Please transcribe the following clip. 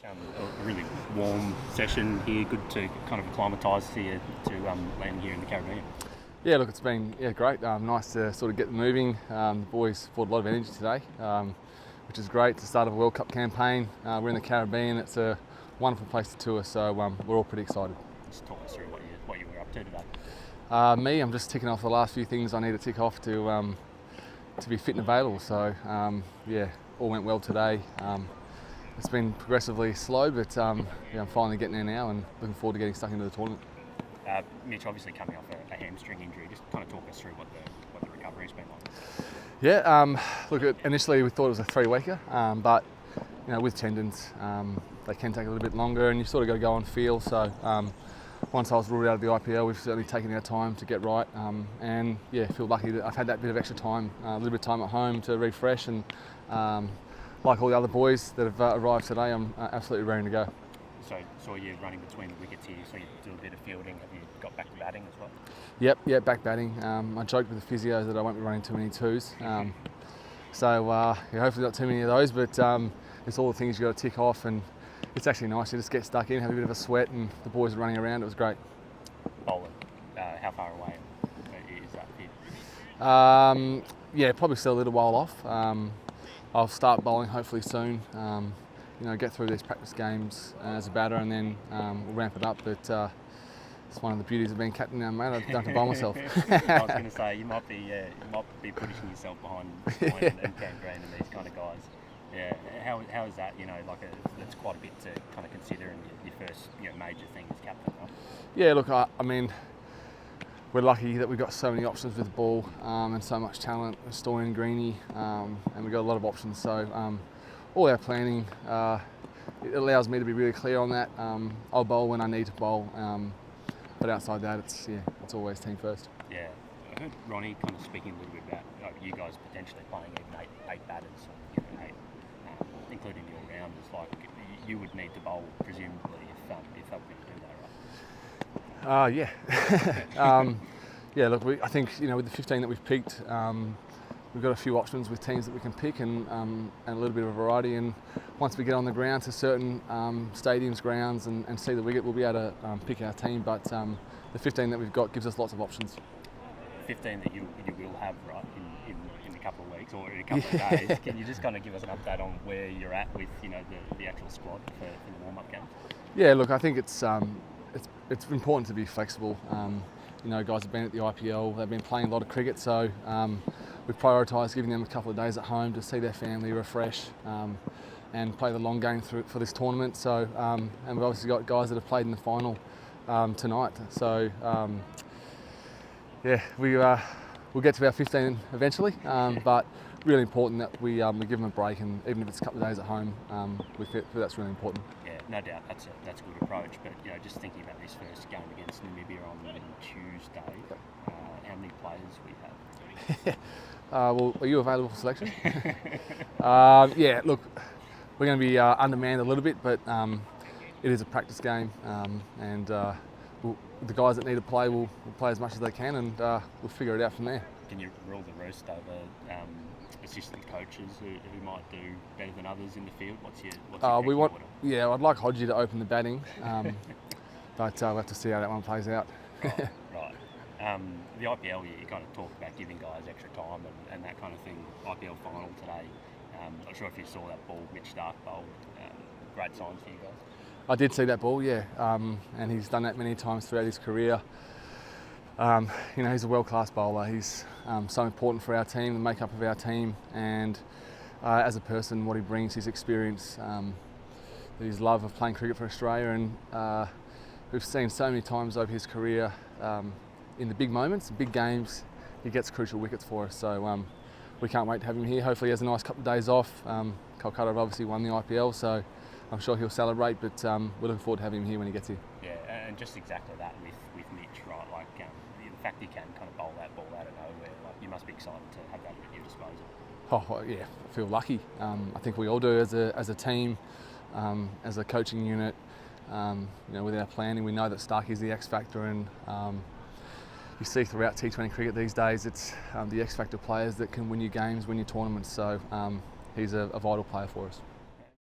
A really warm session here, good to kind of acclimatise here to land here in the Caribbean. Yeah, look, it's been great. Nice to sort of get moving. The boys poured a lot of energy today, which is great. It's the start of a World Cup campaign. We're in the Caribbean. It's a wonderful place to tour, so we're all pretty excited. Just talk us through what you were up to today. I'm just ticking off the last few things I need to tick off to be fit and available. So all went well today. It's been progressively slow, but I'm finally getting there now and looking forward to getting stuck into the tournament. Mitch, obviously coming off a hamstring injury, just kind of talk us through what the recovery's been like. Yeah, look, initially we thought it was a 3-weeker, but with tendons, they can take a little bit longer, and you sort of got to go on feel. So once I was ruled out of the IPL, we've certainly taken our time to get right, and feel lucky that I've had that bit of extra time, a little bit of time at home to refresh, and like all the other boys that have arrived today, I'm absolutely ready to go. So saw you running between the wickets here, so you do a bit of fielding. Have you got back to batting as well? Yep, back batting. I joked with the physios that I won't be running too many twos. Hopefully not too many of those, but it's all the things you've got to tick off, and it's actually nice to just get stuck in, have a bit of a sweat, and the boys are running around. It was great. Bowling, how far away is that fit? Probably still a little while off. I'll start bowling hopefully soon. Get through these practice games as a batter, and then we'll ramp it up. But it's one of the beauties of being captain now, mate. I don't have to bowl myself. I was going to say you might be pushing yourself behind and Cam Green and these kind of guys. Yeah, how is that? That's quite a bit to kind of consider in your first major thing as captain, right? Yeah, look, I mean, we're lucky that we've got so many options with the ball and so much talent. We're Story and Greeny, and we've got a lot of options. So all our planning, it allows me to be really clear on that. I'll bowl when I need to bowl, but outside that, it's always team first. Yeah, I heard Ronnie kind of speaking a little bit about you guys potentially playing even eight batters, including your rounders. Like you would need to bowl presumably if they were going to do that, right? Look, I think with the 15 that we've picked, we've got a few options with teams that we can pick, and a little bit of a variety. And once we get on the ground to certain stadiums, grounds, and see the wicket, we'll be able to pick our team. But the 15 that we've got gives us lots of options. 15 that you will have right in a couple of weeks or in a couple of days. Can you just kind of give us an update on where you're at with the actual squad for the warm-up games? Yeah, look, I think it's important to be flexible. Guys have been at the IPL, they've been playing a lot of cricket, so we've prioritised giving them a couple of days at home to see their family, refresh, and play the long game for this tournament. So, and we've obviously got guys that have played in the final tonight. So, we'll get to our 15 eventually, but really important that we give them a break, and even if it's a couple of days at home, that's really important. Yeah, no doubt, that's a good approach. But just thinking about this first game against Namibia on Tuesday, how many players we have? Well, are you available for selection? Look, we're going to be undermanned a little bit, but it is a practice game, and the guys that need to play will play as much as they can, and we'll figure it out from there. Can you rule the roost over assistant coaches who might do better than others in the field? What's your order? I'd like Hodgie to open the batting, but we'll have to see how that one plays out. Right. The IPL, you kind of talk about giving guys extra time and that kind of thing. IPL final today. Not sure if you saw that ball Mitch Starc bowled. Great signs for you guys. I did see that ball, and he's done that many times throughout his career. He's a world-class bowler. He's so important for our team, the makeup of our team, and as a person, what he brings, his experience, his love of playing cricket for Australia, and we've seen so many times over his career, in the big moments, big games, he gets crucial wickets for us. So we can't wait to have him here. Hopefully he has a nice couple of days off. Calcutta have obviously won the IPL, so I'm sure he'll celebrate, but we're looking forward to having him here when he gets here. Yeah, and just exactly that with Mitch, right? Like the fact he can kind of bowl that ball out of nowhere, like you must be excited to have that at your disposal. Oh yeah, I feel lucky. I think we all do as a team, as a coaching unit. With our planning, we know that Stark is the X factor, and you see throughout T20 cricket these days, it's the X factor players that can win you games, win you tournaments. So he's a vital player for us.